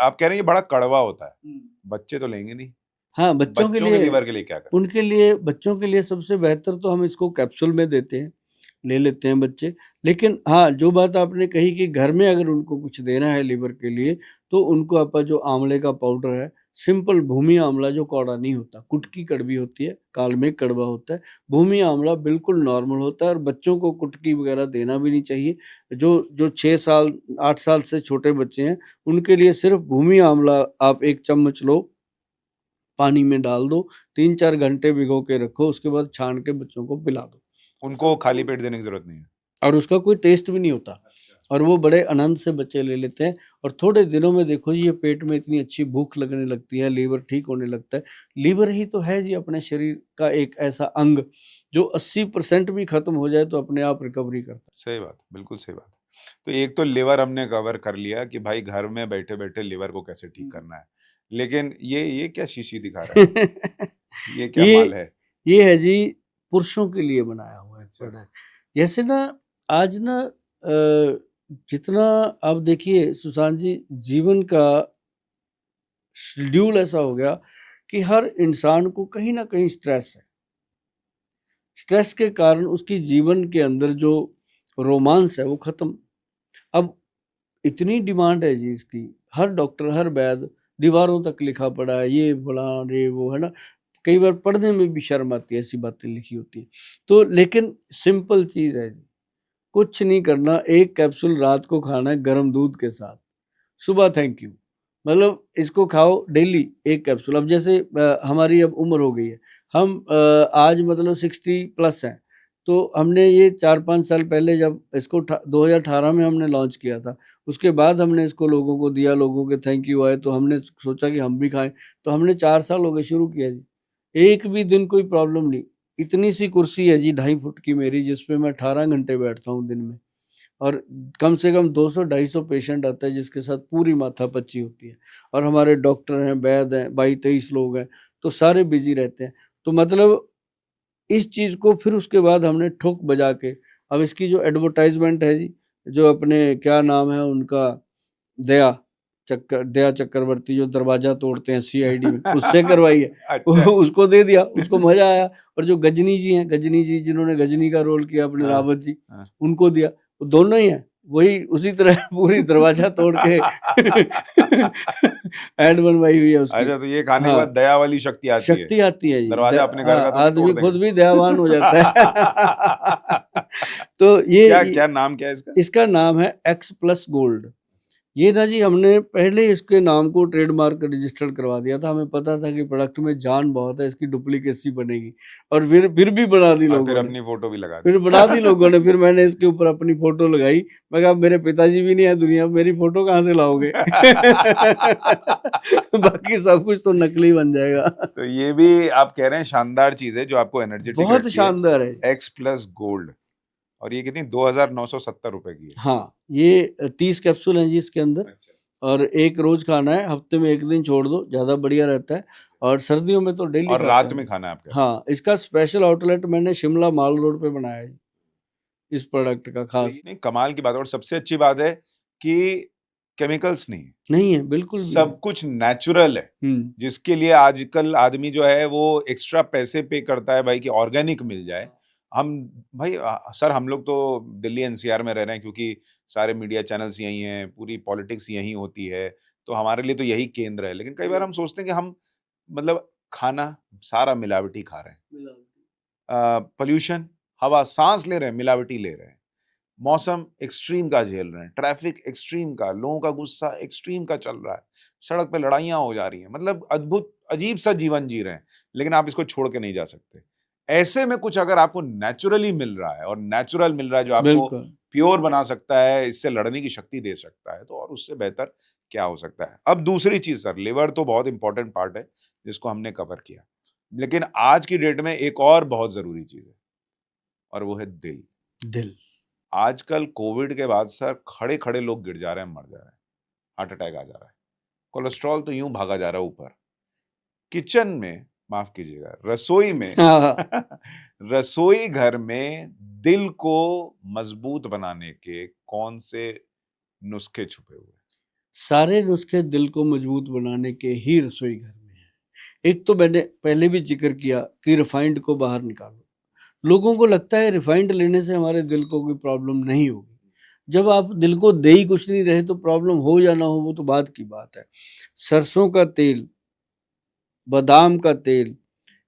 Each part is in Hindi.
आप कह रहे हैं ये बड़ा कड़वा होता है, बच्चे तो लेंगे नहीं। हाँ, बच्चों के बच्चों के लिए, लीवर के लिए क्या करें? उनके लिए, बच्चों के लिए सबसे बेहतर तो हम इसको कैप्सूल में देते हैं, ले लेते हैं बच्चे। लेकिन हाँ, जो बात आपने कही कि घर में अगर उनको कुछ देना है लीवर के लिए, तो उनको आपका जो आंवले का पाउडर है, सिंपल भूमि आंवला जो कौड़ा नहीं होता, कुटकी कड़वी होती है, काल में कड़वा होता है, भूमि आंवला बिल्कुल नॉर्मल होता है और बच्चों को कुटकी वगैरह देना भी नहीं चाहिए। जो जो 6 साल, 8 साल से छोटे बच्चे हैं, उनके लिए सिर्फ भूमि आंवला आप 1 चम्मच लो, पानी में डाल दो, 3-4 घंटे भिगो के रखो, उसके बाद छान के बच्चों को पिला दो। उनको खाली पेट देने की जरूरत नहीं है। और उसका कोई टेस्ट भी नहीं होता और वो बड़े आनंद से बच्चे ले लेते हैं और थोड़े दिनों में देखो जी, ये पेट में इतनी अच्छी भूख लगने लगती है, लीवर ठीक होने लगता है। लीवर ही तो है जी अपने शरीर का एक ऐसा अंग जो 80% भी खत्म हो जाए तो अपने आप रिकवरी करता है। सही बात, बिल्कुल सही बात। तो एक तो लिवर हमने कवर कर लिया कि भाई घर में बैठे-बैठे लिवर को कैसे ठीक करना है। लेकिन ये क्या शीशी दिखा रहा है? ये क्या ये माल है? ये है जी, पुरुषों के लिए बनाया हुआ है अच्छा। प्रोडक्ट। जैसे ना आज ना जितना आप देखिए सुशांत जी, जीवन का शेड्यूल ऐसा हो गया कि हर इंसान को कहीं न कहीं स्ट्रेस है। स्ट्रेस के कारण उसकी जीवन के अंदर जो रोमांस है वो खत्म। अब इतनी डिमांड है जी इसकी, हर डॉक्टर, हर वैद्य दीवारों तक लिखा पड़ा है, ये फलाना ये वो, है ना? कई बार पढ़ने में भी शर्म आती है, ऐसी बातें लिखी होती हैं। तो लेकिन सिंपल चीज़ है जी, कुछ नहीं करना, 1 कैप्सूल रात को खाना है गरम दूध के साथ, सुबह थैंक यू। मतलब इसको खाओ डेली 1 कैप्सूल। अब जैसे हमारी अब उम्र हो गई है, हम आज मतलब 60 प्लस हैं, तो हमने ये 4-5 साल पहले जब इसको 2018 में हमने लॉन्च किया था, उसके बाद हमने इसको लोगों को दिया, लोगों के थैंक यू आए, तो हमने सोचा कि हम भी खाएँ, तो हमने 4 साल हो गए शुरू किया जी। एक भी दिन कोई प्रॉब्लम नहीं। इतनी सी कुर्सी है जी 2.5 फुट की मेरी, जिस पे मैं 18 घंटे बैठता हूँ दिन में। और कम से कम 200-250 पेशेंट आता है जिसके साथ पूरी माथापच्ची होती है और हमारे डॉक्टर हैं, वैद्य हैं, 22-23 लोग हैं, तो सारे बिजी रहते हैं। तो मतलब इस चीज़ को फिर उसके बाद हमने ठोक बजा के, अब इसकी जो एडवर्टाइजमेंट है जी, जो अपने क्या नाम है उनका, दया दया चक्रवर्ती जो दरवाजा तोड़ते हैं सीआईडी में, उससे करवाई है। अच्छा। उसको दे दिया, उसको मजा आया। और जो गजनी जी हैं, गजनी जी जिन्होंने गजनी का रोल किया अपने हाँ, रावत जी, हाँ। उनको दिया। वो दोनों ही हैं, वही उसी तरह पूरी दरवाजा तोड़ के ऐड बनवाई हुई है उसकी। अच्छा, तो ये खाने के बाद हाँ, दया वाली शक्ति आती है। शक्ति आती है जी। दरवाजा अपने घर का तो नहीं तोड़ आदमी खुद देंगे? भी दयावान हो जाता है। तो क्या ये क्या नाम क्या है इसका? इसका नाम है एक्स प्लस गोल्ड। ये ना जी, हमने पहले इसके नाम को ट्रेडमार्क रजिस्टर्ड करवा दिया था। हमें पता था कि प्रोडक्ट में जान बहुत है, इसकी डुप्लीकेसी बनेगी और फिर भी बना दी और फिर लोगों ने। अपनी फोटो भी लगा फिर दी। बना दी लोगों ने, फिर मैंने इसके ऊपर अपनी फ़ोटो लगाई। मैं कहा मेरे पिताजी भी नहीं है दुनिया में, मेरी फ़ोटो कहाँ से लाओगे? बाकी सब कुछ तो नकली बन जाएगा। तो ये भी आप कह रहे हैं शानदार चीज़ है जो आपको एनर्जेटिक बहुत रखती है। शानदार है। एक्स प्लस गोल्ड और ये कितनी 2,970 रुपए की है। हाँ, ये 30 कैप्सूल हैं जी इसके अंदर अच्छा। और 1 रोज़ खाना है, हफ्ते में 1 दिन छोड़ दो, ज़्यादा बढ़िया रहता है। और सर्दियों में तो डेली और खाते रात हैं में हम। खाना है आप कह रहे हैं। हाँ, इसका स्पेशल आउटलेट मैंने शिमला माल रोड पे बनाया है, इस प्रोडक्ट का तो खास। नहीं, कमाल की बात है और सबसे अच्छी बात है कि केमिकल्स नहीं है। नहीं है, बिल्कुल भी नहीं। सब कुछ नेचुरल है। हुँ। जिसके लिए आजकल आदमी जो है वो एक्स्ट्रा पैसे पे करता है भाई कि ऑर्गेनिक मिल जाए। हम भाई सर हम लोग तो दिल्ली एनसीआर में रह रहे हैं क्योंकि सारे मीडिया चैनल्स यही हैं, पूरी पॉलिटिक्स यही होती है, तो हमारे लिए तो यही केंद्र है। लेकिन कई बार हम सोचते हैं कि हम मतलब खाना सारा मिलावटी खा रहे हैं। पॉल्यूशन, हवा सांस ले रहे हैं, मिलावटी ले रहे हैं। मौसम एक्सट्रीम का झेल रहे हैं, ट्रैफिक एक्सट्रीम का, लोगों का गुस्सा एक्सट्रीम का चल रहा है, सड़क पे लड़ाइयाँ हो जा रही हैं, मतलब अद्भुत अजीब-सा जीवन जी रहे हैं, लेकिन आप इसको छोड़ के नहीं जा सकते। ऐसे में कुछ अगर आपको नेचुरली मिल रहा है और नेचुरल मिल रहा है जो आपको बिल्कुल। प्योर बना सकता है, इससे लड़ने की शक्ति दे सकता है, तो और उससे बेहतर क्या हो सकता है? अब दूसरी चीज़ सर, लिवर तो बहुत इंपॉर्टेंट पार्ट है, जिसको हमने कवर किया। लेकिन आज की डेट में एक और बहुत ज़रूरी चीज़ है और वो है दिल। दिल। आजकल कोविड के बाद सर खड़े-खड़े लोग गिर जा रहे हैं, मर जा रहे हैं। हार्ट अटैक आ जा रहा है। कोलेस्ट्रॉल तो यूँ भागा जा रहा है ऊपर। किचन में माफ़ कीजिएगा, रसोई में हाँ, हाँ। रसोई घर में दिल को मज़बूत बनाने के कौन से नुस्खे छुपे हुए हैं? सारे नुस्खे दिल को मजबूत बनाने के ही रसोई घर में हैं। एक तो मैंने पहले भी जिक्र किया कि रिफाइंड को बाहर निकालो। लोगों को लगता है रिफाइंड लेने से हमारे दिल को कोई प्रॉब्लम नहीं होगी। जब आप दिल को दे ही कुछ नहीं रहे तो प्रॉब्लम हो या ना हो वो तो बात की बात है। सरसों का तेल, बादाम का तेल,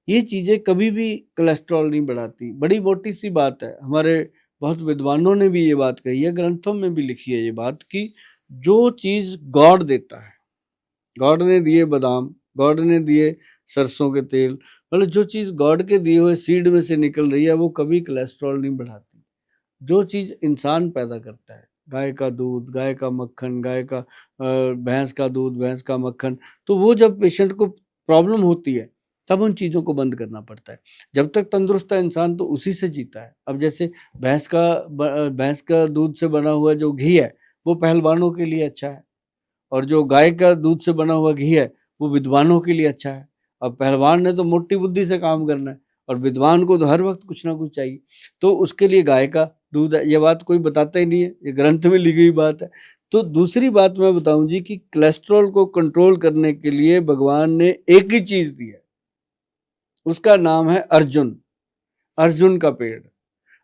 ये चीज़ें कभी भी कोलेस्ट्रॉल नहीं बढ़ाती। बड़ी मोटी सी बात है, हमारे बहुत विद्वानों ने भी ये बात कही है, ग्रंथों में भी लिखी है ये बात कि जो चीज़ गॉड देता है, गॉड ने दिए बादाम, गॉड ने दिए सरसों के तेल, मतलब जो चीज़ गॉड के दिए हुए सीड में से निकल रही है वो कभी कोलेस्ट्रॉल नहीं बढ़ाती। जो चीज़ इंसान पैदा करता है, गाय का दूध, गाय का मक्खन, गाय का भैंस का दूध, भैंस का मक्खन, तो वो जब पेशेंट को प्रॉब्लम होती है तब उन चीज़ों को बंद करना पड़ता है। जब तक तंदुरुस्त है इंसान तो उसी से जीता है। अब जैसे भैंस का दूध से बना हुआ जो घी है वो पहलवानों के लिए अच्छा है, और जो गाय का दूध से बना हुआ घी है वो विद्वानों के लिए अच्छा है। अब पहलवान ने तो मोटी बुद्धि से काम करना है और विद्वान को तो हर वक्त कुछ ना कुछ चाहिए, तो उसके लिए गाय का दूध है। ये बात कोई बताता ही नहीं है, ये ग्रंथ में लिखी हुई बात है। तो दूसरी बात मैं बताऊं जी कि कोलेस्ट्रॉल को कंट्रोल करने के लिए भगवान ने एक ही चीज दी है, उसका नाम है अर्जुन। अर्जुन का पेड़,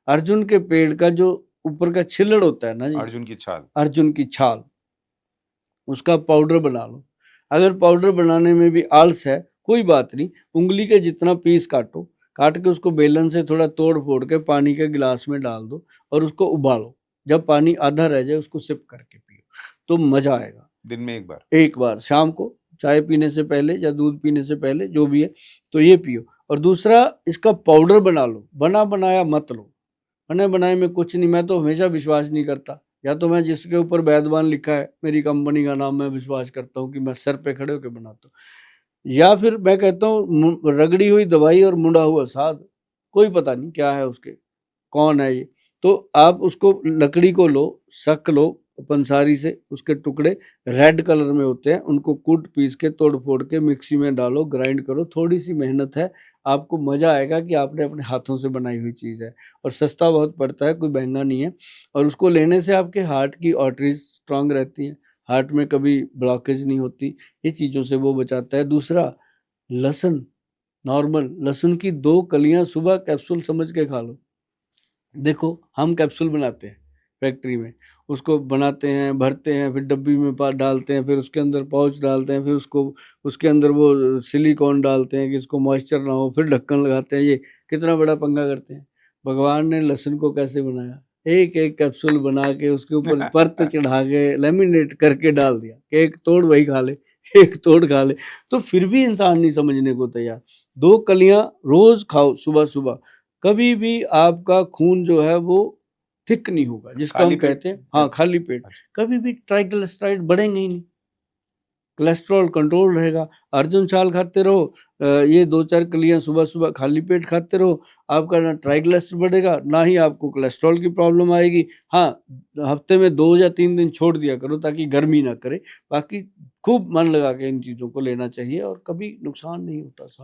अर्जुन के पेड़ का जो ऊपर का छिलड़ होता है ना जी, अर्जुन की छाल, अर्जुन की छाल, उसका पाउडर बना लो। अगर पाउडर बनाने में भी आलस है कोई बात नहीं, उंगली के जितना पीस काटो, काट के उसको बेलन से थोड़ा तोड़ फोड़ के पानी के गिलास में डाल दो और उसको उबालो। जब पानी आधा रह जाए उसको सिप करके पियो तो मजा आएगा। दिन में 1 बार। एक बार शाम को चाय पीने से पहले या दूध पीने से पहले जो भी है तो ये पियो। और दूसरा, इसका पाउडर बना लो, बना बनाया मत लो। बने बनाए में कुछ नहीं, मैं तो हमेशा विश्वास नहीं करता। या तो मैं जिसके ऊपर वैद्यवान लिखा है मेरी कंपनी का नाम, मैं विश्वास करता हूँ कि मैं सर पे खड़े होकर बनाता हूँ, या फिर मैं कहता हूँ रगड़ी हुई दवाई और मुड़ा हुआ साध, कोई पता नहीं क्या है उसके, कौन है ये। तो आप उसको लकड़ी को लो, शक लो पंसारी से, उसके टुकड़े रेड कलर में होते हैं, उनको कूट पीस के तोड़ फोड़ के मिक्सी में डालो, ग्राइंड करो। थोड़ी सी मेहनत है, आपको मजा आएगा कि आपने अपने हाथों से बनाई हुई चीज़ है, और सस्ता बहुत पड़ता है, कोई महंगा नहीं है। और उसको लेने से आपके हार्ट की आर्टरीज स्ट्रांग रहती हैं, हार्ट में कभी ब्लॉकेज नहीं होती, ये चीज़ों से वो बचाता है। दूसरा, लहसुन, नॉर्मल लहसुन की 2 कलियां सुबह कैप्सूल समझ के खा लो। देखो हम कैप्सूल बनाते हैं फैक्ट्री में, उसको बनाते हैं, भरते हैं, फिर डब्बी में डालते हैं, फिर उसके अंदर पाउच डालते हैं, फिर उसको उसके अंदर वो सिलिकॉन डालते हैं कि इसको मॉइस्चर ना हो, फिर ढक्कन लगाते हैं। ये कितना बड़ा पंगा करते हैं। भगवान ने लहसुन को कैसे बनाया, एक एक कैप्सूल बना के उसके ऊपर परत चढ़ा के लेमिनेट करके डाल दिया कि एक तोड़ वही खा ले, एक तोड़ खा ले। तो फिर भी इंसान नहीं समझने को तैयार। 2 कलियां रोज खाओ सुबह सुबह, कभी भी आपका खून जो है वो थिक नहीं होगा, जिसको हम कहते हैं, हाँ, खाली पेट, कभी भी ट्राइग्लिसराइड बढ़ेंगे ही नहीं, कोलेस्ट्रॉल कंट्रोल रहेगा। अर्जुन छाल खाते रहो, ये 2-4 कलियां सुबह सुबह खाली पेट खाते रहो, आपका ना ट्राइग्लिसराइड बढ़ेगा ना ही आपको कोलेस्ट्रॉल की प्रॉब्लम आएगी। हाँ, हफ्ते में 2 या 3 दिन छोड़ दिया करो ताकि गर्मी ना करे, बाकी खूब मन लगा के इन चीज़ों को लेना चाहिए और कभी नुकसान नहीं होता।